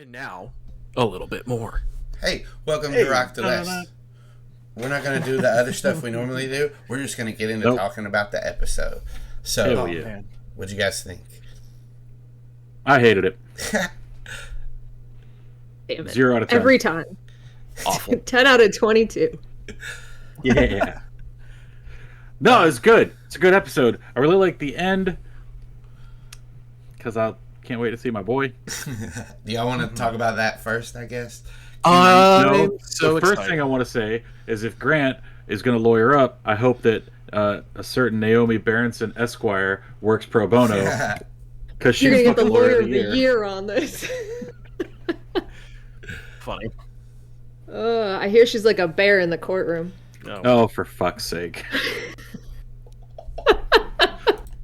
And now, a little bit more. Hey, welcome to Rock Delest. We're not going to do the other stuff we normally do. We're just going to get into talking about the episode. So, what'd you guys think? I hated it. Damn it. 0 out of 10. Every time. Awful. 10 out of 22. Yeah. No, it's good. It's a good episode. I really like the end because I can't wait to see my boy. Do y'all want to talk about that first, I guess? No, so the first thing I want to say is if Grant is going to lawyer up, I hope that a certain Naomi Berenson Esquire works pro bono because she's You're going to get the lawyer of the year. year on this. Funny. I hear she's like a bear in the courtroom. No. Oh, for fuck's sake.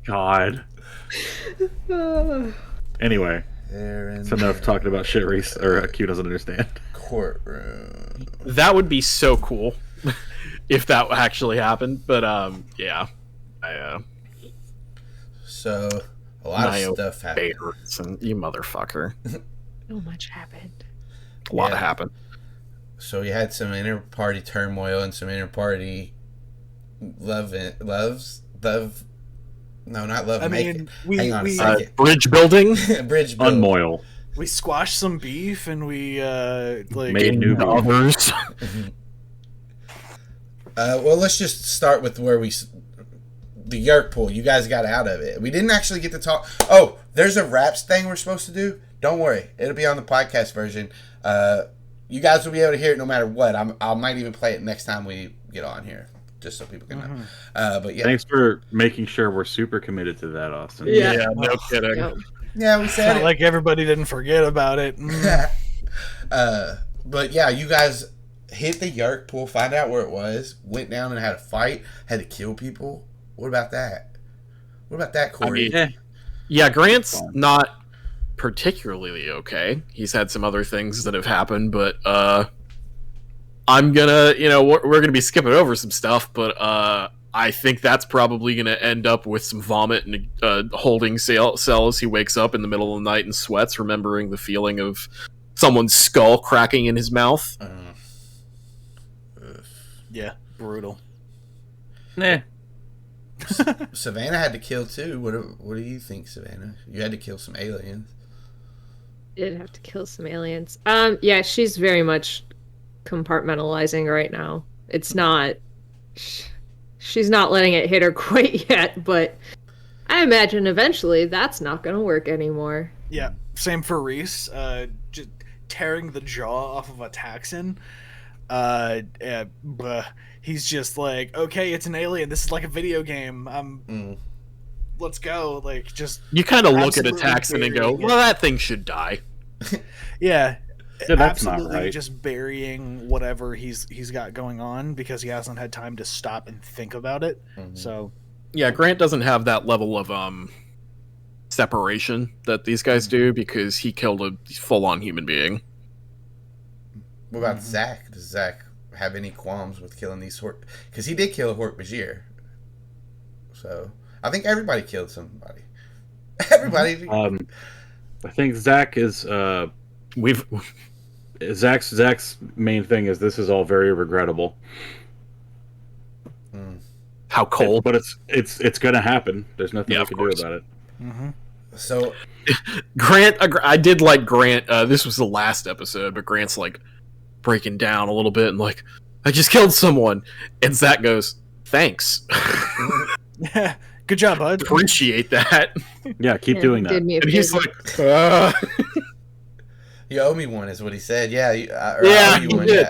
God. Anyway, it's enough talking about shit Reese or Q doesn't understand. Courtroom. That would be so cool if that actually happened. But yeah, So a lot of stuff happened. And you motherfucker. So much happened. A lot happened. So we had some inter-party turmoil and some inter-party love. No, not love. Hang on a second. Bridge building. Bridge building. Unmoil. We squashed some beef and we Made new others. Well, let's just start with where the Yerk pool. You guys got out of it. We didn't actually get to talk. Oh, there's a raps thing we're supposed to do. Don't worry, it'll be on the podcast version. You guys will be able to hear it no matter what. I might even play it next time we get on here, just so people can know. But yeah, Thanks for making sure we're super committed to that, Austin. Yeah. No kidding. Yep. yeah, we it's said not it. like everybody didn't forget about it. But yeah, you guys hit the Yerk pool, find out where it was, went down and had a fight, had to kill people. What about that? What about that, Cory? Yeah, Grant's not particularly okay. He's had some other things that have happened, but I'm gonna, we're gonna be skipping over some stuff, but I think that's probably gonna end up with some vomit and holding cell as he wakes up in the middle of the night and sweats, remembering the feeling of someone's skull cracking in his mouth. Yeah, brutal. Nah. Savannah had to kill too. What do you think, Savannah? You had to kill some aliens. Did have to kill some aliens. Yeah, she's very much compartmentalizing right now. It's not. She's not letting it hit her quite yet, but I imagine eventually that's not going to work anymore. Yeah, same for Reese. Just tearing the jaw off of a Taxon. He's just like, okay, it's an alien. This is like a video game. Let's go. Like, just you kind of look at a Taxon and go, "Well, that thing should die." Yeah, that's not absolutely right. just burying whatever he's got going on because he hasn't had time to stop and think about it. So, yeah, Grant doesn't have that level of separation that these guys do because he killed a full-on human being. What about Zach? Does Zach have any qualms with killing these because he did kill a Hork-Bajir. So I think everybody killed somebody. Everybody. I think Zach is. Zach's main thing is this is all very regrettable. How cold? But it's going to happen. There's nothing we can do about it. So Grant, I did like Grant. This was the last episode, but Grant's like breaking down a little bit and like, I just killed someone, and Zach goes, "Thanks." Good job, bud. Appreciate that. Yeah, keep doing that. Did me a And he's favor. like, you owe me one, is what he said. Yeah, I Yeah, owe you he one. did.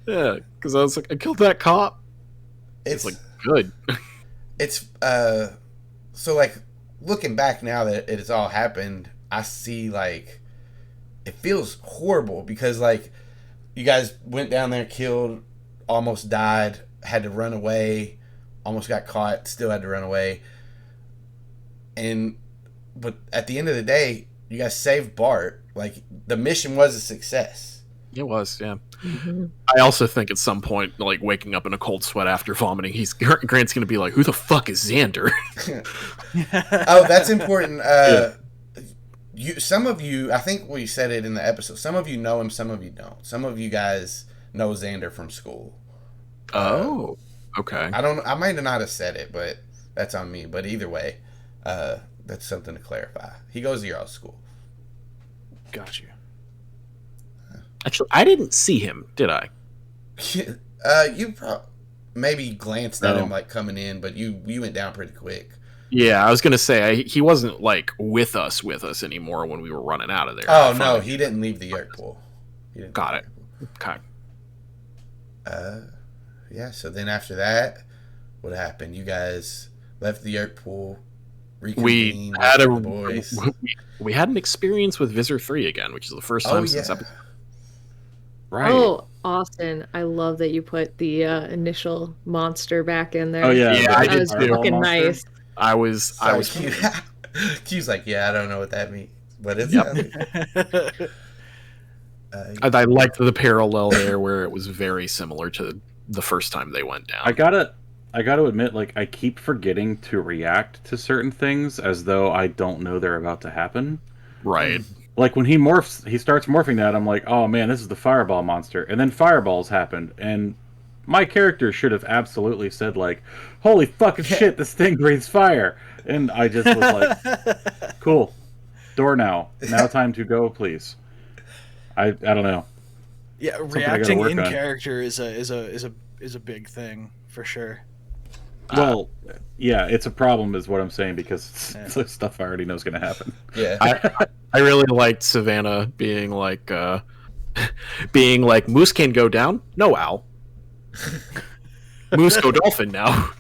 Yeah, because I was like, I killed that cop. It's like good. It's so like looking back now that it has all happened, I see like it feels horrible because like you guys went down there, killed, almost died, had to run away, almost got caught, still had to run away. But at the end of the day, you guys saved Bart. Like the mission was a success. It was, yeah. I also think at some point, like waking up in a cold sweat after vomiting, Grant's gonna be like, "Who the fuck is Xander?" Oh, that's important. some of you, I think we said it in the episode. Some of you know him, some of you don't. Some of you guys know Xander from school. Oh, okay. I might not have said it, but that's on me. But either way, that's something to clarify. He goes to your school. Got you. Actually, I didn't see him, did I? You maybe glanced at him like coming in, but you went down pretty quick. Yeah, I was gonna say he wasn't like with us anymore when we were running out of there. Oh no, he didn't leave the yurt pool. Got it. Okay. Yeah. So then after that, what happened? You guys left the yurt pool. We had we had an experience with Visor 3 again, which is the first time since episode. Right. Oh, Austin, I love that you put the initial monster back in there. Oh yeah, I that did was too. fucking nice. I was. Q's like, yeah, I don't know what that means, but it's. I liked the parallel there, where it was very similar to the first time they went down. I gotta admit, like, I keep forgetting to react to certain things as though I don't know they're about to happen. Right. Like when he starts morphing that, I'm like, oh man, this is the fireball monster. And then fireballs happened, and my character should have absolutely said like, holy fucking shit, this thing breathes fire. And I just was like, cool. Door now. Now time to go, please. I don't know. Yeah, Something reacting in on. character is a big thing for sure. Well, yeah, it's a problem, is what I'm saying, because it's stuff I already know is going to happen. Yeah, I really liked Savannah being like, Moose can go down. No, Al. Moose go dolphin now.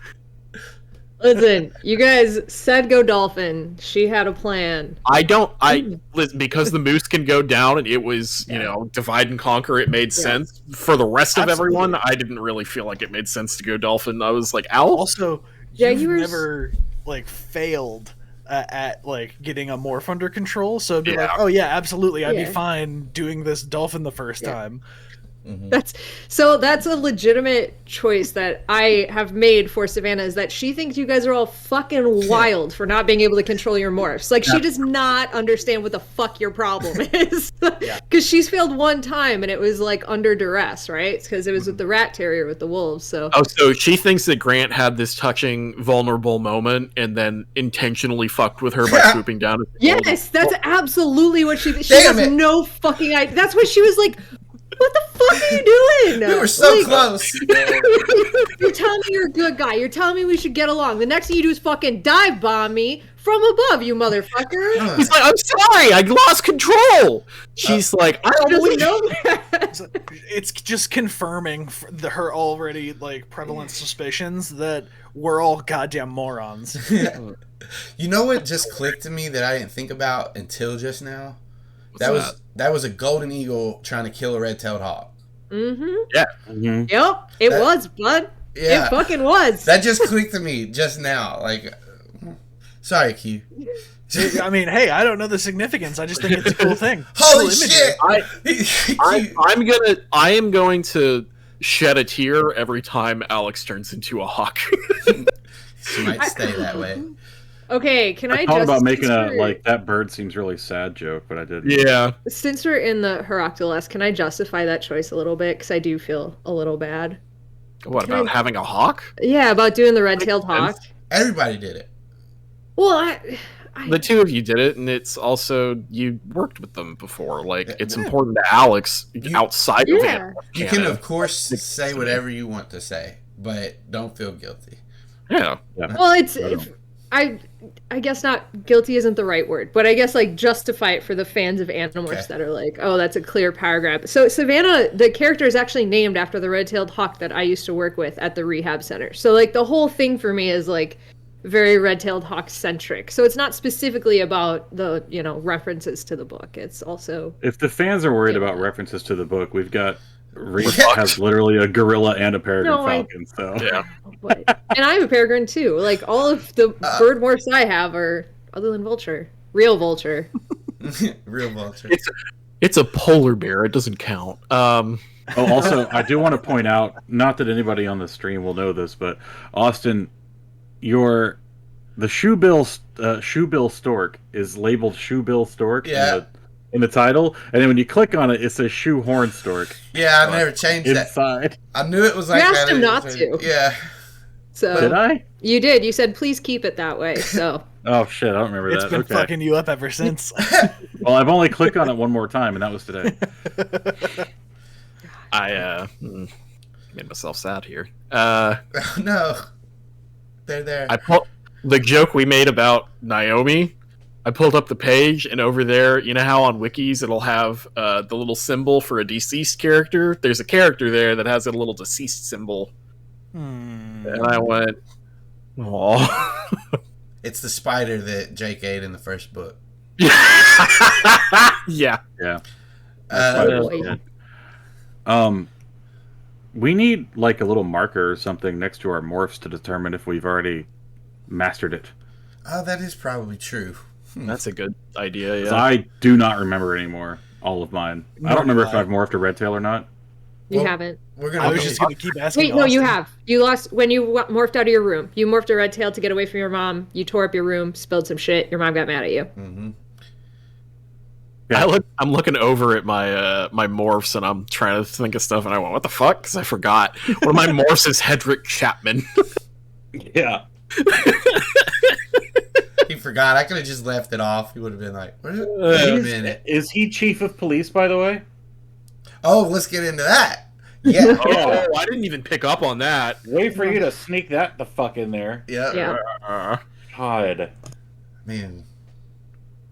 Listen, you guys said go dolphin. She had a plan. Because the moose can go down and it was, divide and conquer, it made sense. For the rest of everyone, I didn't really feel like it made sense to go dolphin. I was like, Al? Also, you've never, failed at, getting a morph under control, so it'd be like, oh yeah, absolutely, I'd be fine doing this dolphin the first time. Mm-hmm. That's a legitimate choice that I have made for Savannah, is that she thinks you guys are all fucking wild for not being able to control your morphs. Like, she does not understand what the fuck your problem is. Because she's failed one time and it was under duress, right? Because it was with the rat terrier with the wolves. So she thinks that Grant had this touching, vulnerable moment and then intentionally fucked with her by swooping down. Yes, that's absolutely what she has no fucking idea. That's what she was like. What the fuck are you doing? We were so close. You're telling me you're a good guy. You're telling me we should get along. The next thing you do is fucking dive bomb me from above, you motherfucker. He's like, I'm sorry, I lost control. She's like, I don't believe know that. It's just confirming her already prevalent suspicions that we're all goddamn morons. You know what just clicked to me that I didn't think about until just now? That was a golden eagle trying to kill a red-tailed hawk. Mm-hmm. Yeah. Mm-hmm. Yep. It was, bud. Yeah. It fucking was. That just clicked to me just now. Sorry, Q. I mean, hey, I don't know the significance. I just think it's a cool thing. Holy shit! I am going to shed a tear every time Alex turns into a hawk. She might stay that way. Okay, can I thought just... about making that bird seems really sad joke, but I didn't. Yeah. Since we're in the Hirac Delest, can I justify that choice a little bit? Because I do feel a little bad. What, about having a hawk? Yeah, about doing the red-tailed hawk. Everybody did it. Well, the two of you did it, and it's also, you worked with them before. It's important to Alex outside of him. You can, of course, say whatever you want to say, but don't feel guilty. Yeah. Well, I guess not guilty isn't the right word, but I guess justify it for the fans of Animorphs that are like, oh, that's a clear paragraph. So Savannah, the character is actually named after the red-tailed hawk that I used to work with at the rehab center. So the whole thing for me is very red-tailed hawk centric. So it's not specifically about the, references to the book. It's also, if the fans are worried about references to the book, we've got Reese has literally a gorilla and a peregrine falcon. And I have a peregrine too. All of the bird morphs I have are, other than vulture, real vulture. Real vulture. It's a polar bear. It doesn't count. Also, I do want to point out, not that anybody on the stream will know this, but Austin, your the Shoebill Stork is labeled Shoebill Stork in the title, and then when you click on it, it says Shoehorn Stork. Yeah, I never changed inside. That. I knew it was like you that. asked him not to. Yeah. So did I? You did. You said please keep it that way. So. Oh shit! I don't remember that. It's been fucking you up ever since. Well, I've only clicked on it one more time, and that was today. I made myself sad here. Oh, no, they're there. The joke we made about Naomi. I pulled up the page, and over there, you know how on wikis it'll have the little symbol for a deceased character? There's a character there that has a little deceased symbol. And I went, "Aw." It's the spider that Jake ate in the first book. Yeah. We need like a little marker or something next to our morphs to determine if we've already mastered it. Oh, that is probably true. That's a good idea, yeah. I do not remember anymore all of mine. I don't remember if I've morphed a red tail or not. You haven't. I was just going to keep asking. Wait, no, you have. You lost when you morphed out of your room. You morphed a red tail to get away from your mom. You tore up your room, spilled some shit. Your mom got mad at you. Mm-hmm. Yeah. I'm looking over at my my morphs, and I'm trying to think of stuff, and I went, "What the fuck?" Because I forgot. One of my morphs is Hedrick Chapman. Yeah. He forgot. I could have just left it off. He would have been like, wait a minute. Is he chief of police, by the way? Oh, let's get into that. Yeah. Oh, I didn't even pick up on that. Wait for you to sneak that the fuck in there. Yeah. God. Man.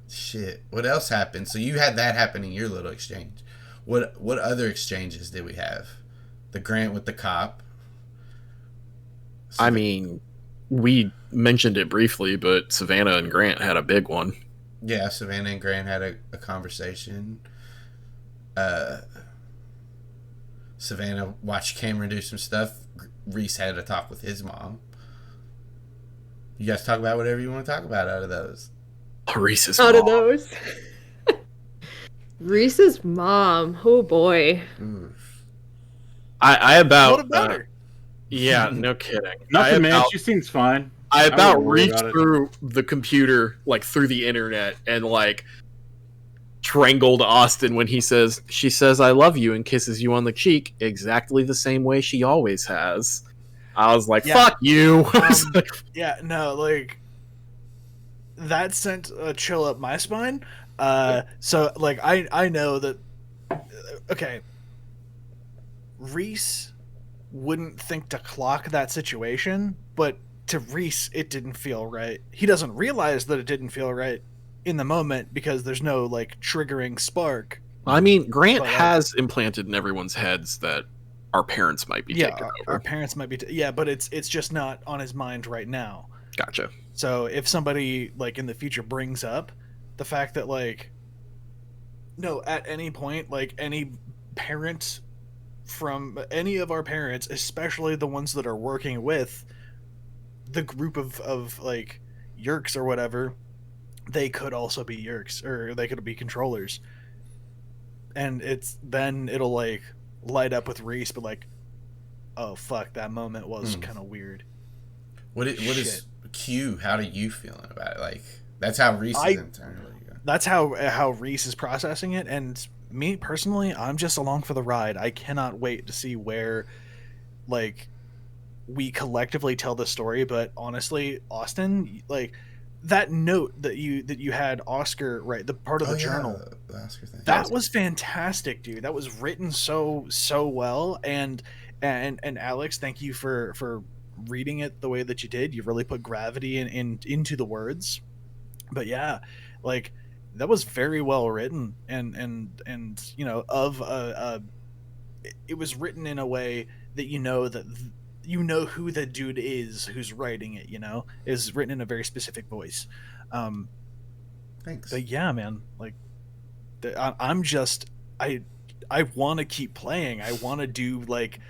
Shit. What else happened? So you had that happen in your little exchange. What other exchanges did we have? The Grant with the cop. I mean, we mentioned it briefly, but Savannah and Grant had a big one. Yeah, Savannah and Grant had a conversation. Savannah watched Cameron do some stuff. Reese had a talk with his mom. You guys talk about whatever you want to talk about out of those. Reese's Out mom. of those. Reese's mom. Oh boy. I about. What about her? Yeah, no kidding. Nothing, man. She seems fine. I about reached through the computer, like through the internet, and like strangled Austin when she says I love you and kisses you on the cheek exactly the same way she always has. I was like, fuck you. Yeah, no, like that sent a chill up my spine. So like I know that okay. Reese wouldn't think to clock that situation, but to Reese it didn't feel right. He doesn't realize that it didn't feel right in the moment because there's no like triggering spark. I mean, Grant has implanted in everyone's heads that our parents might be taking over. Our parents might be but it's just not on his mind right now. Gotcha. So if somebody like in the future brings up the fact that like no, at any point, like any parent from any of our parents, especially the ones that are working with the group of like Yerks or whatever, they could also be Yerks or they could be controllers. And it'll like light up with Reese, but like, oh fuck, that moment was kind of weird. What is Q? How are you feeling about it? Like that's how Reese is internally. That's how Reese is processing it, and me personally, I'm just along for the ride. I cannot wait to see where, like, we collectively tell the story. But honestly, Austin, like that note that you had Oscar write, the part of the journal, the Oscar thing. That was fantastic, dude. That was written so well, and Alex, thank you for reading it the way that you did. You really put gravity into the words. But yeah, like that was very well written, and you know it was written in a way that you know who the dude is who's writing it. You know, is written in a very specific voice. Thanks. But yeah, man, like I'm just I want to keep playing. I want to do like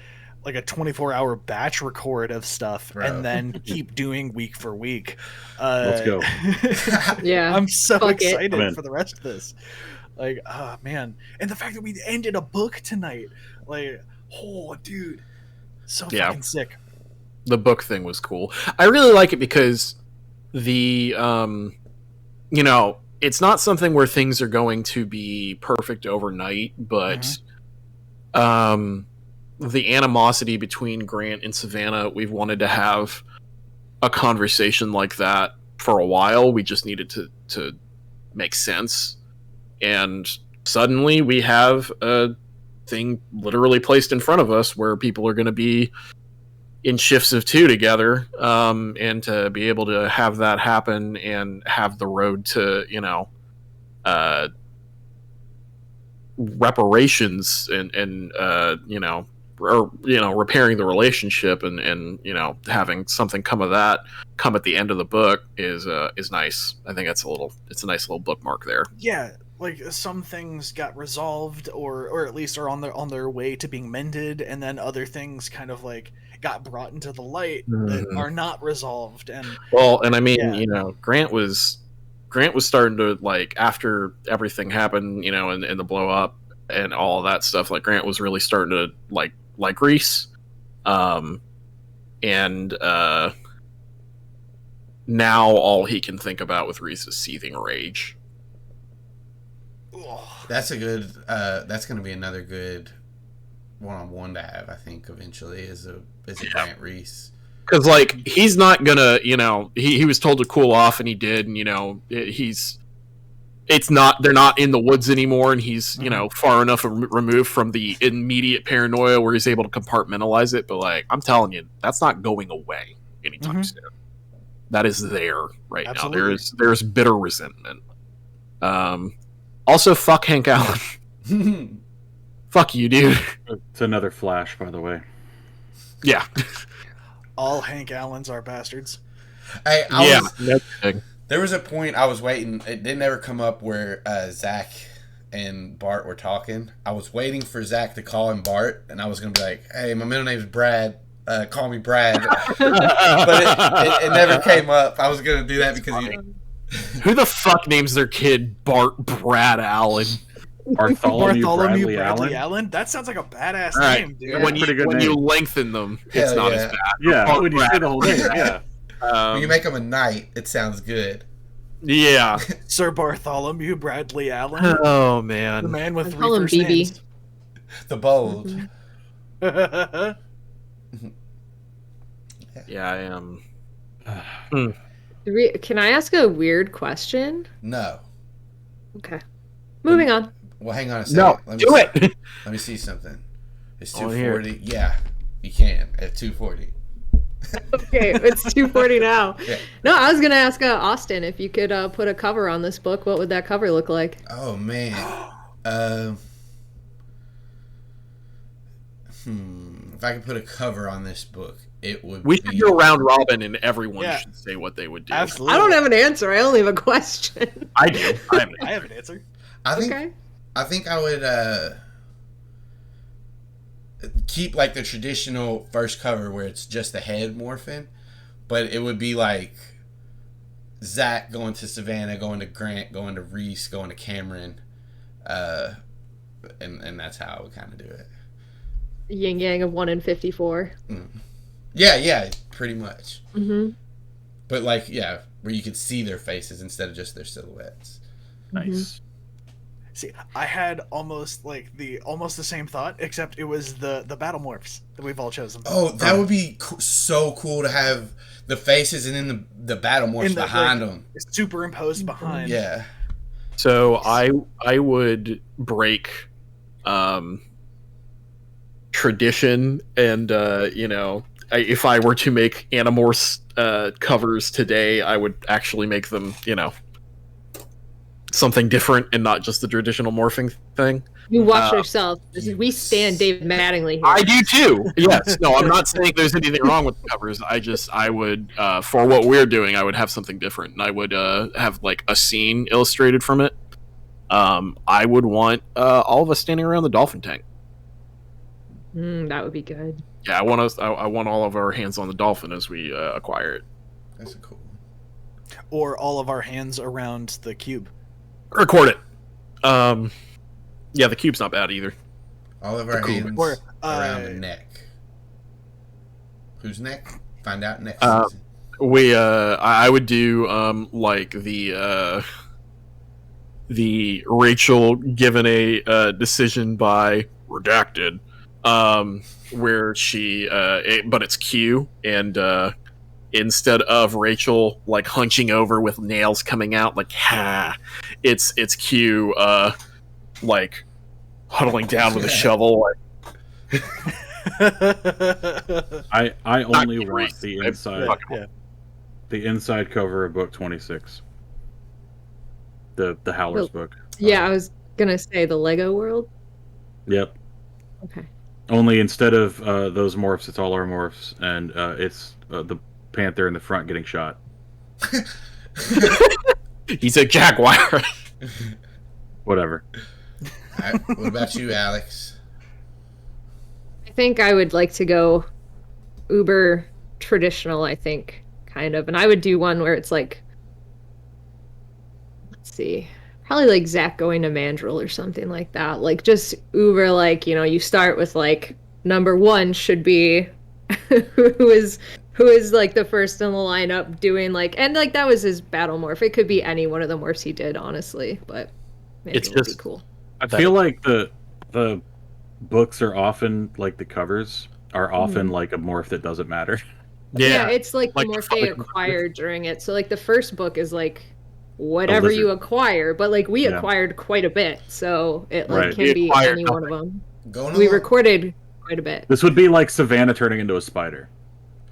a 24-hour batch record of stuff, bro, and then keep doing week for week. Let's go. Yeah, I'm so excited for the rest of this. Like, oh man, and the fact that we ended a book tonight, like, oh dude, so fucking sick. The book thing was cool. I really like it because the you know, it's not something where things are going to be perfect overnight, but the animosity between Grant and Savannah, we've wanted to have a conversation like that for a while. We just needed to make sense, and suddenly we have a thing literally placed in front of us where people are going to be in shifts of 2 together, and to be able to have that happen and have the road to, you know, reparations and you know, or, you know, repairing the relationship and you know, having something come of that come at the end of the book is nice. I think it's a nice little bookmark there. Yeah, like some things got resolved or at least are on their way to being mended, and then other things kind of like got brought into the light that are not resolved. And well, and I mean, you know, Grant was starting to, like, after everything happened, you know, and the blow up and all of that stuff, like, Grant was really starting to like Reese, and now all he can think about with Reese is seething rage. That's a good. That's going to be another good one-on-one to have. I think eventually is a Grant Reese. Because, like, he's not gonna, you know, he was told to cool off, and he did, and, you know, they're not in the woods anymore, and he's, you know, far enough removed from the immediate paranoia where he's able to compartmentalize it. But, like, I'm telling you, that's not going away anytime soon. That is there right Absolutely. now. There's bitter resentment. Also, fuck Hank Allen. Fuck you, dude. It's another Flash, by the way. Yeah. All Hank Allens are bastards. Hey, that's big. There was a point I was waiting. It didn't ever come up where Zach and Bart were talking. I was waiting for Zach to call him Bart, and I was going to be like, hey, my middle name's Brad. Call me Brad. But it never came up. I was going to do that because who the fuck names their kid Brad Allen? Bartholomew Bradley Allen? That sounds like a badass name, dude. When you lengthen them, it's not as bad. Yeah, when you say the whole name, yeah. When you make him a knight, it sounds good. Yeah. Sir Bartholomew Bradley Allen. Oh, man. The man with 3 call him first BB. names. The bold. Yeah, I am. Can I ask a weird question? No. Okay. Moving on. Well, hang on a second. No, it. Let me see something. It's Oh, 240. Yeah, you can at 240. Okay, it's 2:40 now. Yeah. No, I was gonna ask Austin if you could put a cover on this book. What would that cover look like? Oh man. If I could put a cover on this book, it would. We should do a round robin, and everyone should say what they would do. Absolutely. I don't have an answer. I only have a question. I do. I have an answer. I think. Okay. I think I would keep like the traditional first cover where it's just the head morphing, but it would be like Zach going to Savannah, going to Grant, going to Reese, going to Cameron, and that's how I would kind of do it. Yin yang of 1 in 54. Yeah, pretty much. Mm-hmm. But like, yeah, where you could see their faces instead of just their silhouettes. Nice. See, I had almost the same thought, except it was the battle morphs that we've all chosen. Oh, that would be so cool to have the faces and then the battle morphs behind them. It's superimposed behind. Yeah. So I would break tradition, and you know, if I were to make Animorphs covers today, I would actually make them, you know, something different and not just the traditional morphing thing. You watch yourself. We stand David Mattingly here. I do too. Yes. No, I'm not saying there's anything wrong with the covers. I would, for what we're doing, I would have something different, and I would have like a scene illustrated from it. I would want all of us standing around the dolphin tank. That would be good. Yeah, I want all of our hands on the dolphin as we acquire it. That's a cool one. Or all of our hands around the cube. Record it. Yeah, the cube's not bad either. All of our hands Or, around the neck. Whose neck? Find out next season. I would do like the Rachel given a decision by redacted, where she but it's Q, and instead of Rachel like hunching over with nails coming out like ha, it's Q like huddling down with a shovel. Like, I only want Reese. the inside the inside cover of book 26. The Howler's book. Yeah, I was gonna say the Lego world. Yep. Okay. Only instead of those morphs, it's all our morphs, and it's the panther in the front getting shot. He's a jaguar. Whatever. All right, what about you, Alex? I think I would like to go uber traditional, I think, kind of. And I would do one where it's like, let's see, probably like Zach going to Mandrill or something like that. Like just uber, like, you know, you start with like number one should be who is like the first in the lineup doing like, and like that was his battle morph. It could be any one of the morphs he did, honestly, but It's Mandrill would be just cool. I feel like the books are often like the covers are often like a morph that doesn't matter. Yeah, it's like the Like morph the they fucking- acquired during it. So like the first book is like whatever lizard. you acquire, but like we Yeah. acquired quite a bit, so it like Right. can We be acquired any one of them. Going We along. recorded quite a bit. This would be like Savannah turning into a spider.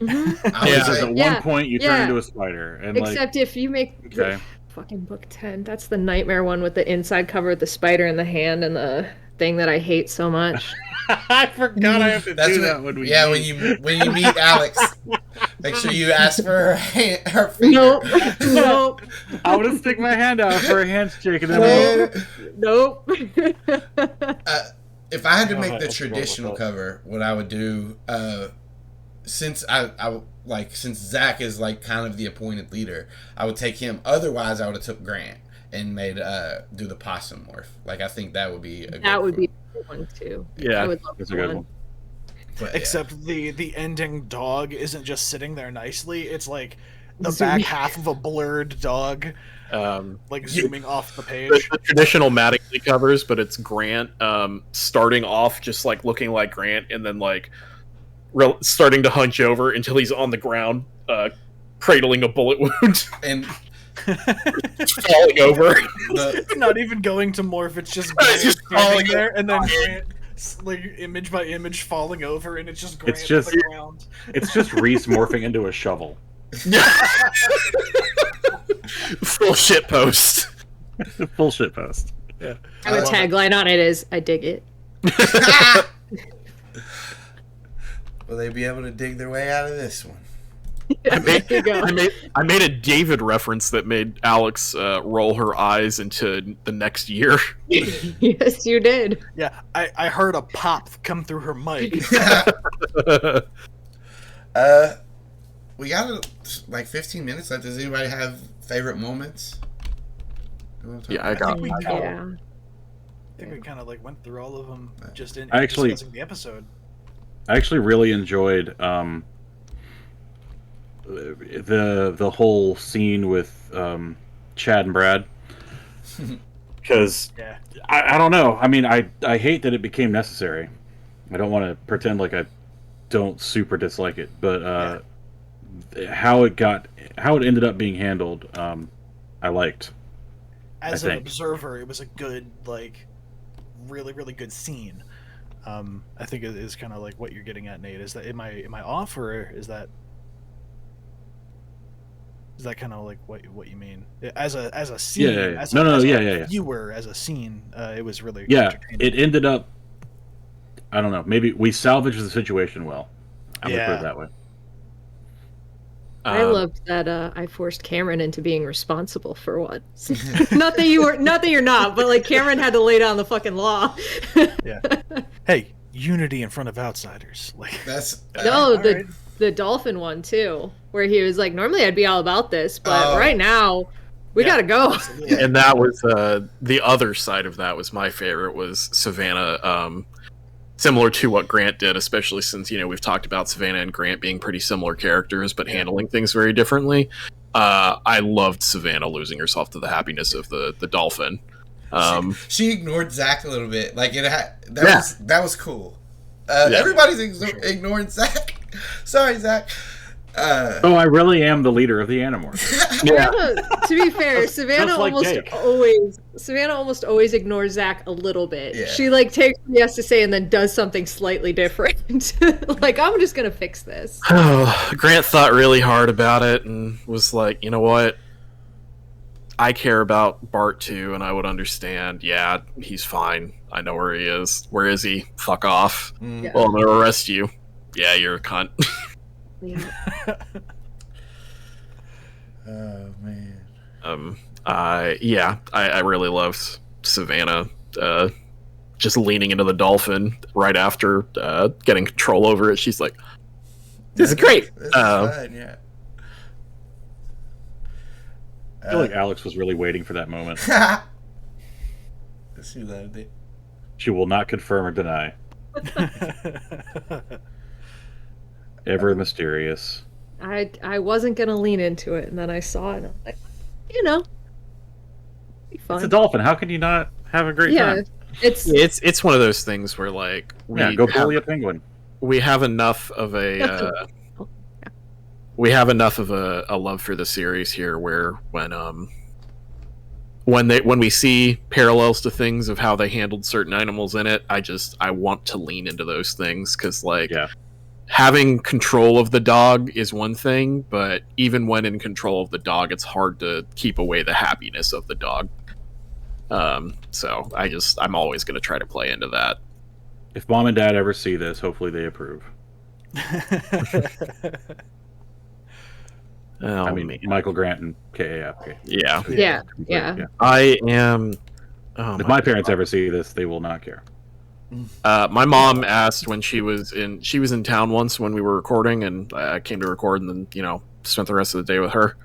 Mhm. I would Yeah. Because say- at Yeah. one point you turn Yeah. into a spider, and Except if you make Okay. fucking book 10, that's the nightmare one with the inside cover with the spider in the hand and the thing that I hate so much. I forgot I have to That's do what, that when we yeah, meet. when you meet Alex, make sure you ask for her hand, her finger. Nope. Nope. I want to stick my hand out for a handshake, and then Nope. If I had to Oh, make I the forgot traditional about that. cover, what I would do, since since Zach is like kind of the appointed leader, I would take him. Otherwise, I would have took Grant and made do the possum morph. Like I think that would be a good That would be a good one too. Yeah, I would love That's a that good one. one. But, yeah. Except the ending dog isn't just sitting there nicely. It's like the Zooming. back half of a blurred dog, like zooming off the the, page. the traditional Mattingly covers, but it's Grant starting off just like looking like Grant, and then like starting to hunch over until he's on the ground, cradling a bullet wound, and falling over. the, Not even going to morph. It's just It's Grant just standing falling there, and then Grant, like image by image, falling over, and it's just Grant It's just- on the ground. It's just Reese morphing into a shovel. Full shit post. Full shit post. And I the love it. tagline on it is I dig it. Will they be able to dig their way out of this one? There you go. I made a David reference that made Alex roll her eyes into the next year. Yes, you did. Yeah, I heard a pop come through her mic. We got like 15 minutes left. Does anybody have favorite moments? You wanna talk Yeah, I about got we one. kinda- Yeah. I think we kind of like went through all of them just in I actually- discussing the episode. I actually really enjoyed the whole scene with Chad and Brad, because Yeah, I don't know. I mean, I hate that it became necessary. I don't want to pretend like I don't super dislike it, but how it ended up being handled, I liked. as I an think. observer, it was a good, like, really, really good scene. I think it is kind of like what you're getting at, Nate. Is that am I off, or is that kind of like what you mean as a scene? Yeah. As No, as yeah. Viewer as a scene, it was really Yeah, entertaining. it ended up. I don't know. Maybe we salvaged the situation well. I'm gonna put Yeah. it that way. I loved that I forced Cameron into being responsible for once. not that you're not, but like Cameron had to lay down the fucking law. Yeah. Hey, unity in front of outsiders. Like That's No, all right. the dolphin one too, where he was like, normally I'd be all about this, but Oh. right now we Yeah. gotta go. Absolutely. And that was the other side of that was my favorite was Savannah similar to what Grant did, especially since we've talked about Savannah and Grant being pretty similar characters, but handling things very differently. I loved Savannah losing herself to the happiness of the dolphin. She ignored Zach a little bit. Like that was cool. Everybody's ignoring Zach. Sorry, Zach. I really am the leader of the Animorphs. Savannah, to be fair, Savannah like almost always ignores Zach a little bit. Yeah. She like takes what he has to say and then does something slightly different. Like, I'm just gonna fix this. Grant thought really hard about it and was like, you know what? I care about Bart too, and I would understand. Yeah, he's fine. I know where he is. Where is he? Fuck off. Yeah. Well, I'm gonna arrest you. Yeah, you're a cunt. Yeah. Oh man. I really loved Savannah just leaning into the dolphin right after getting control over it. She's like, "This is great." This is fun, yeah. I feel like Alex was really waiting for that moment. She loved it. She will not confirm or deny. Ever mysterious. I wasn't gonna lean into it, and then I saw it, and I'm like, be fun. It's a dolphin. How can you not have a great time? It's one of those things where like go bully a penguin. We have enough of a we have enough of a love for the series here where when we see parallels to things of how they handled certain animals in it, I want to lean into those things because having control of the dog is one thing, but even when in control of the dog, it's hard to keep away the happiness of the dog. So I'm always going to try to play into that. If Mom and Dad ever see this, hopefully they approve. Michael Grant and KAF. Yeah. I am. If my parents ever see this, they will not care. My mom asked when she was in town once when we were recording, and I came to record, and then spent the rest of the day with her.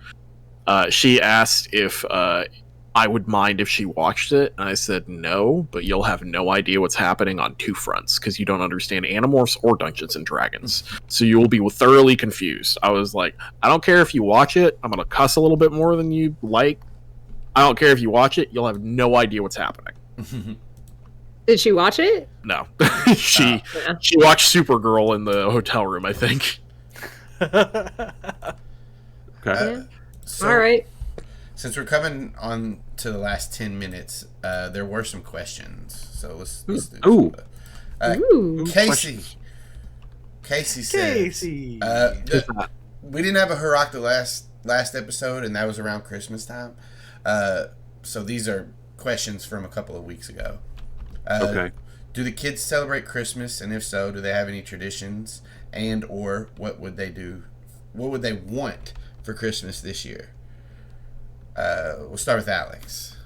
She asked if I would mind if she watched it, and I said no, but you'll have no idea what's happening on two fronts because you don't understand Animorphs or Dungeons and Dragons, so you will be thoroughly confused. I was like, I don't care if you watch it. I'm gonna cuss a little bit more than you like. I don't care if you watch it. You'll have no idea what's happening. Did she watch it? No. She watched Supergirl in the hotel room, I think. Okay. All right. Since we're coming on to the last 10 minutes, there were some questions. So let's do Ooh. Casey. Casey says, we didn't have a Hirac the last episode, and that was around Christmas time. So these are questions from a couple of weeks ago. Okay. Do the kids celebrate Christmas, and if so, do they have any traditions, and or what would they do? What would they want for Christmas this year? We'll start with Alex.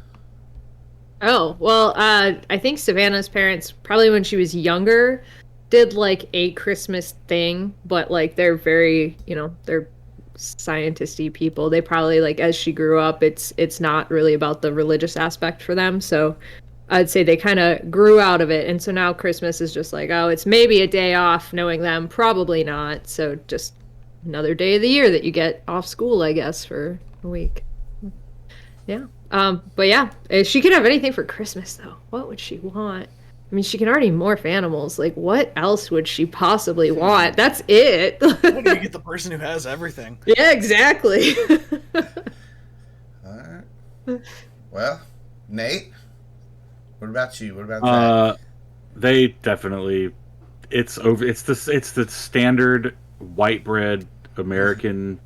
Oh, well, I think Savannah's parents, probably when she was younger, did like a Christmas thing, but like they're very, they're scientisty people. They probably, like, as she grew up, it's not really about the religious aspect for them, so I'd say they kind of grew out of it, and so now Christmas is just like, oh, it's maybe a day off, knowing them, probably not, so just another day of the year that you get off school, I guess, for a week. Yeah. But yeah, if she could have anything for Christmas, though, what would she want? I mean, she can already morph animals. Like, what else would she possibly want? That's it. What do you get the person who has everything? Yeah, exactly. All right. Well, Nate, what about you? What about that? They definitely. It's the standard white bread American.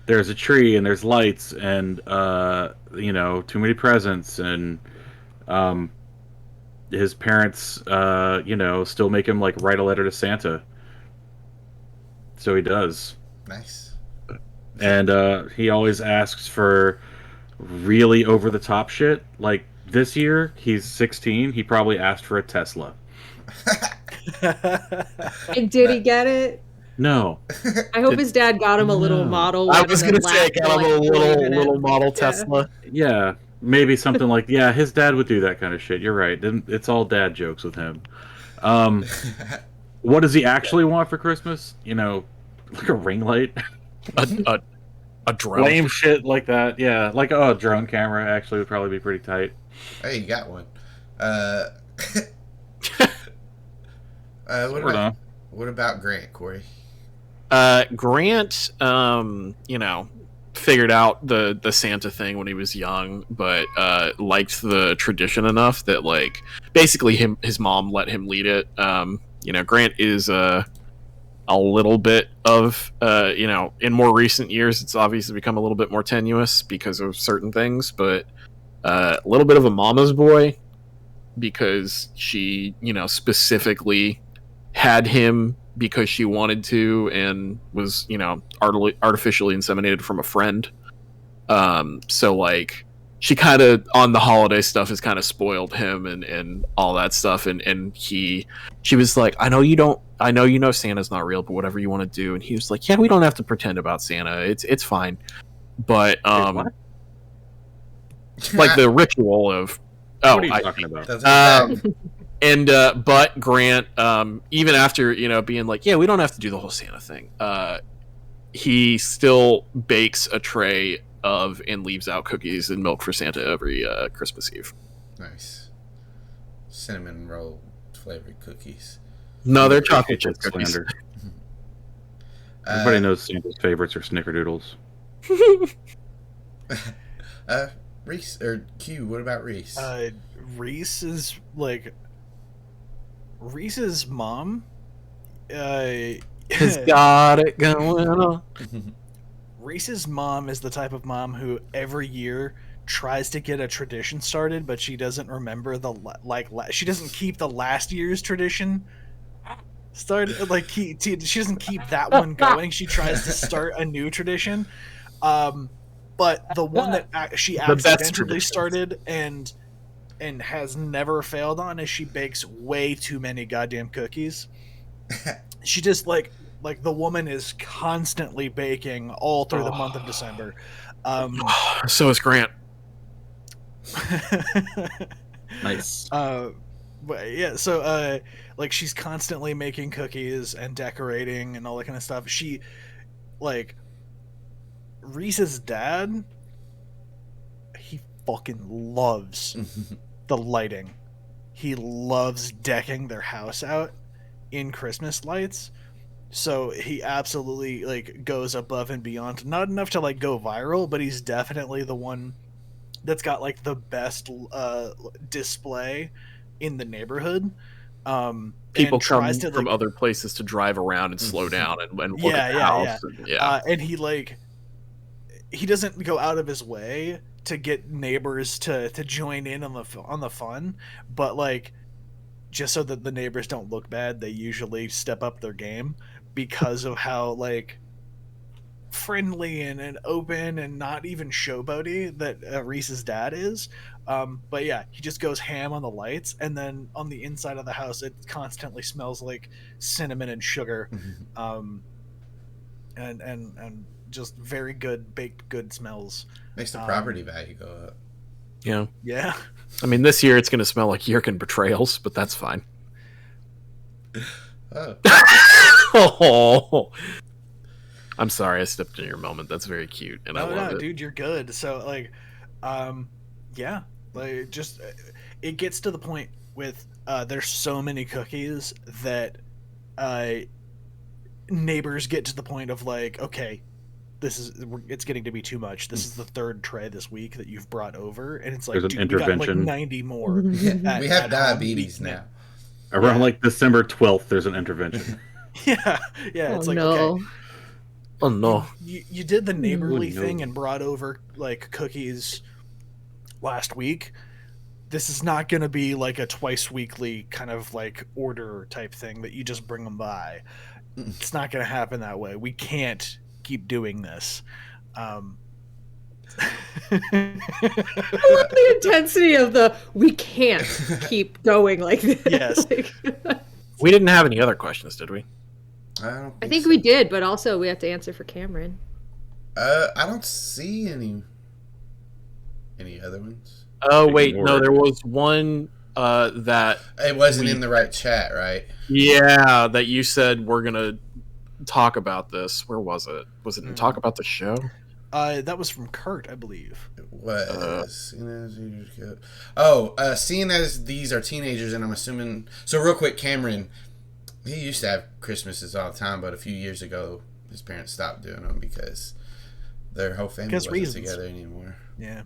There's a tree and there's lights and too many presents and his parents still make him like write a letter to Santa. So he does. Nice. And he always asks for really over the top shit. Like this year, he's 16. He probably asked for a Tesla. And did he get it? No. I hope his dad got him a little model. I was gonna say, got him a little model Tesla. Yeah, maybe something like his dad would do that kind of shit. You're right. It's all dad jokes with him. What does he actually want for Christmas? You know, like a ring light. A drone. Lame shit like that. Yeah, like a drone camera actually would probably be pretty tight. Hey, you got one. What about Grant, Cory? Grant, figured out the Santa thing when he was young, but liked the tradition enough that like basically his mom let him lead it. Grant is a little bit of in more recent years it's obviously become a little bit more tenuous because of certain things, but a little bit of a mama's boy because she specifically had him because she wanted to and was artificially inseminated from a friend. So like she kind of on the holiday stuff has kind of spoiled him and all that stuff, and she was like, I know you know Santa's not real, but whatever you want to do. And he was like, yeah, we don't have to pretend about Santa, it's fine. But like the ritual of what are you talking about? But Grant, even after being like, yeah, we don't have to do the whole Santa thing, he still bakes a tray of and leaves out cookies and milk for Santa every Christmas Eve. Nice. Cinnamon roll flavored cookies. No, they're chocolate chip cookies. Slander. Everybody knows Santa's favorites are Snickerdoodles. Reese or Q, what about Reese? Reese's mom has got it going on. Reese's mom is the type of mom who every year tries to get a tradition started, but she doesn't remember she doesn't keep the last year's tradition started. She doesn't keep that one going. She tries to start a new tradition. But the one that she accidentally started and has never failed on is she bakes way too many goddamn cookies. She just like the woman is constantly baking all through the month of December. So is Grant. Nice. But yeah, so she's constantly making cookies and decorating and all that kind of stuff. She Reese's dad, he fucking loves the lighting. He loves decking their house out in Christmas lights. So he absolutely goes above and beyond. Not enough to go viral, but he's definitely the one that's got the best display in the neighborhood. People come from other places to drive around and slow down and look at the house. And he doesn't go out of his way to get neighbors to join in on the fun, but just so that the neighbors don't look bad, they usually step up their game because of how friendly and open and not even showboaty that Reese's dad is. But yeah, he just goes ham on the lights, and then on the inside of the house it constantly smells like cinnamon and sugar. And just very good baked good smells. Makes the property value go up. Yeah. I mean, this year it's going to smell like Yerkin betrayals, but that's fine. Oh. I'm sorry, I stepped in your moment. That's very cute, and I love it. Dude, you're good. So just it gets to the point with there's so many cookies that neighbors get to the point of okay, it's getting to be too much. This is the third tray this week that you've brought over, and it's there's an dude, intervention. We got 90 more. We have diabetes now. Around December 12th, there's an intervention. Yeah, it's no. Okay. Oh no! You did the neighborly thing and brought over cookies last week. This is not going to be a twice weekly kind of order type thing that you just bring them by. It's not going to happen that way. We can't keep doing this. I love the intensity of we can't keep going like this. Yes. We didn't have any other questions, did we? I think so. we did, but also we have to answer for Cameron. I don't see any other ones. Oh wait, no, there was one that It wasn't in the right chat, right? Yeah, that you said we're gonna talk about this. Where was it? Was it in talk about the show? That was from Kurt, I believe. It was. Seeing as these are teenagers, and I'm assuming. So real quick, Cameron, he used to have Christmases all the time, but a few years ago, his parents stopped doing them because their whole family wasn't together anymore. Yeah.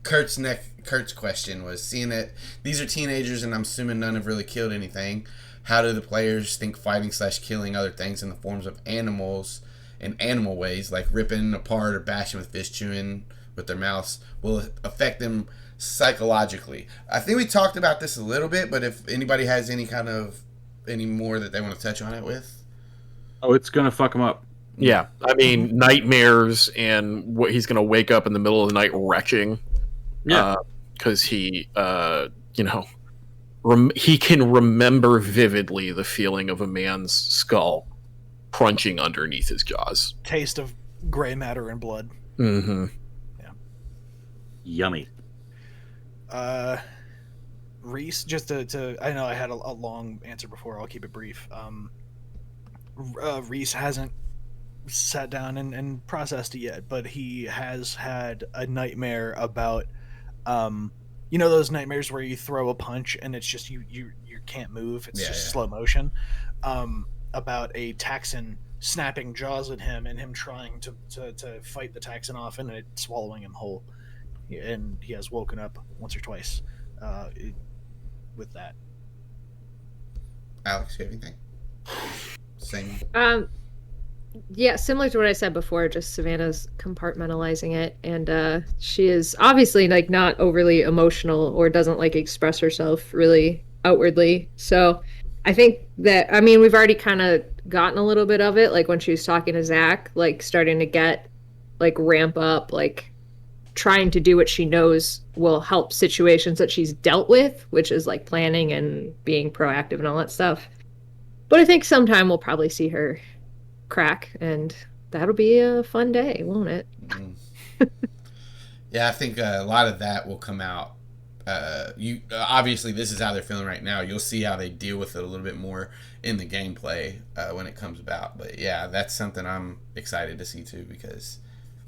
Kurt's question was, seeing that these are teenagers and I'm assuming none have really killed anything, how do the players think fighting/killing other things in the forms of animals in animal ways, like ripping apart or bashing with fist, chewing with their mouths, will affect them psychologically? I think we talked about this a little bit, but if anybody has any more that they want to touch on it with. Oh, it's going to fuck them up. Yeah, I mean, nightmares, and what he's going to wake up in the middle of the night retching. Yeah. Because he, he can remember vividly the feeling of a man's skull crunching underneath his jaws. Taste of gray matter and blood. Mm-hmm. Yeah. Yummy. Reese, just to I know I had a long answer before. I'll keep it brief. Reese hasn't sat down and processed it yet, but he has had a nightmare about, those nightmares where you throw a punch and it's just you can't move. It's just slow motion. About a Taxon snapping jaws at him and him trying to fight the Taxon off and it swallowing him whole. And he has woken up once or twice with that. Alex, you have anything? Same. Yeah, similar to what I said before, just Savannah's compartmentalizing it, and she is obviously like not overly emotional or doesn't like express herself really outwardly. So I think that, I mean, we've already kind of gotten a little bit of it, like when she was talking to Zach, like starting to get like ramp up, like trying to do what she knows will help situations that she's dealt with, which is like planning and being proactive and all that stuff. But I think sometime we'll probably see her crack, and that'll be a fun day, won't it? Yeah, I think a lot of that will come out. Obviously this is how they're feeling right now. You'll see how they deal with it a little bit more in the gameplay when it comes about. But yeah, that's something I'm excited to see too, because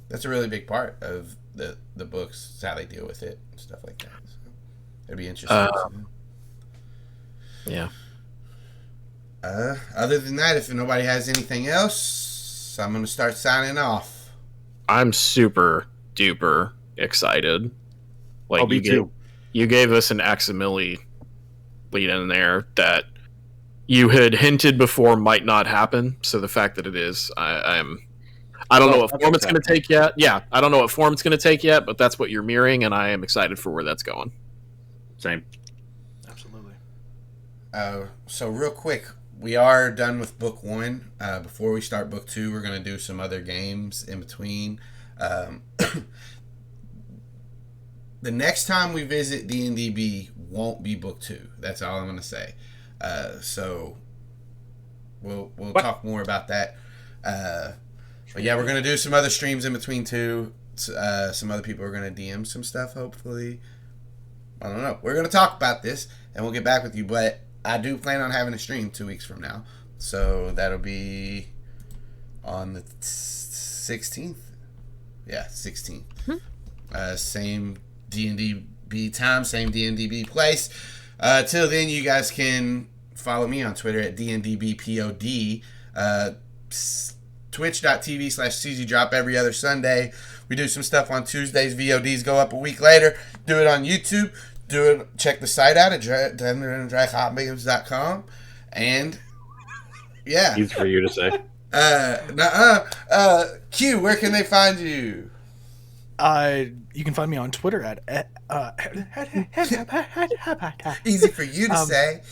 that's a really big part of the books, how they deal with it and stuff like that. So it'll be interesting. Yeah. Other than that, if nobody has anything else, I'm going to start signing off. I'm super duper excited. Like, I'll be too. You gave us an Aximili lead in there that you had hinted before might not happen. So the fact that it is, I don't know what form it's going to take yet. Yeah, I don't know what form it's going to take yet, but that's what you're mirroring, and I am excited for where that's going. Same. Absolutely. So real quick, we are done with book 1. Before we start book 2, we're going to do some other games in between. The next time we visit D&DB won't be book 2. That's all I'm going to say. So we'll talk more about that. But yeah, we're going to do some other streams in between too. Some other people are going to DM some stuff, hopefully. I don't know. We're going to talk about this, and we'll get back with you. But I do plan on having a stream 2 weeks from now. So that'll be on the 16th. Yeah, 16th. Same D&DB time, same D&DB place. Till then, you guys can follow me on Twitter at DNDBPOD. Twitch.tv/CZDrop every other Sunday. We do some stuff on Tuesdays. VODs go up a week later. Do it on YouTube. Check the site out at DragHotMemes.com. And yeah. Easy for you to say. Q, where can they find you? You can find me on Twitter at Easy for you to say.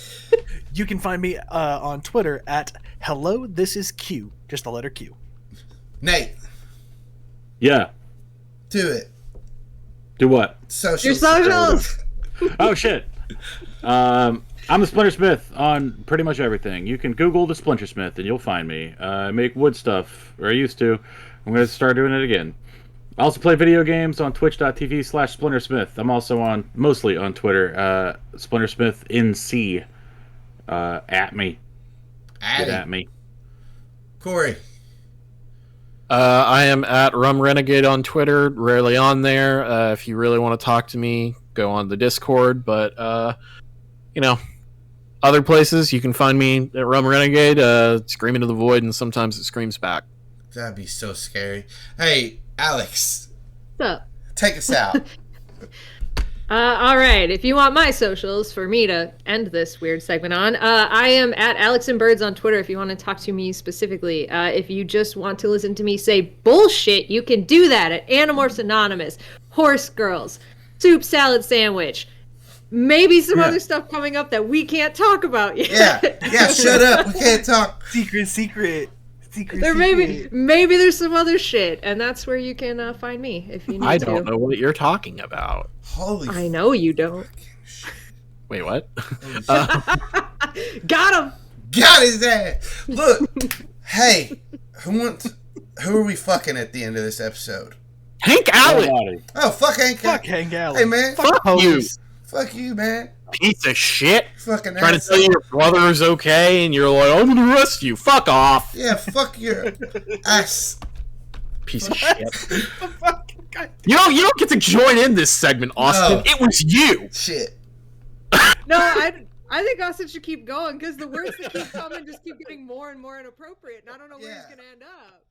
You can find me on Twitter at hello, this is Q. Just the letter Q. Nate. Yeah. Do it. Do what? Socials. Your socials. Oh shit. I'm the Splinter Smith on pretty much everything. You can Google the Splinter Smith and you'll find me. I make wood stuff, or I used to. I'm going to start doing it again. I also play video games on twitch.tv/SplinterSmith. I'm also mostly on Twitter, SplinterSmithNC. At me. Get at me. Cory. I am at Rum Renegade on Twitter, rarely on there. If you really want to talk to me, go on the Discord. But, other places, you can find me at Rum Renegade, screaming to the void, and sometimes it screams back. That'd be so scary. Hey, Alex. What's up? Take us out. All right. If you want my socials for me to end this weird segment on, I am at Alex and Birds on Twitter if you want to talk to me specifically. If you just want to listen to me say bullshit, you can do that at Animorphs Anonymous, Horse Girls, Soup Salad Sandwich, maybe some other stuff coming up that we can't talk about yet. Yeah, shut up. We can't talk. Secret. There maybe there's some other shit, and that's where you can find me if you need to. I don't know what you're talking about. I know you don't. Wait, what? Got him. Got his ass. Look, hey, who are we fucking at the end of this episode? Hank Allen. Nobody. Oh, fuck Hank. Fuck Hank Allen. Hey, man. Fuck you. Fuck you, man. Piece of shit. Fucking Trying to tell you your brother's okay, and you're like, I'm gonna arrest you. Fuck off. Yeah, fuck your ass. Piece of shit. You don't get to join in this segment, Austin. No. It was you. Shit. No, I think Austin should keep going because the words that keep coming just keep getting more and more inappropriate, and I don't know where he's gonna end up.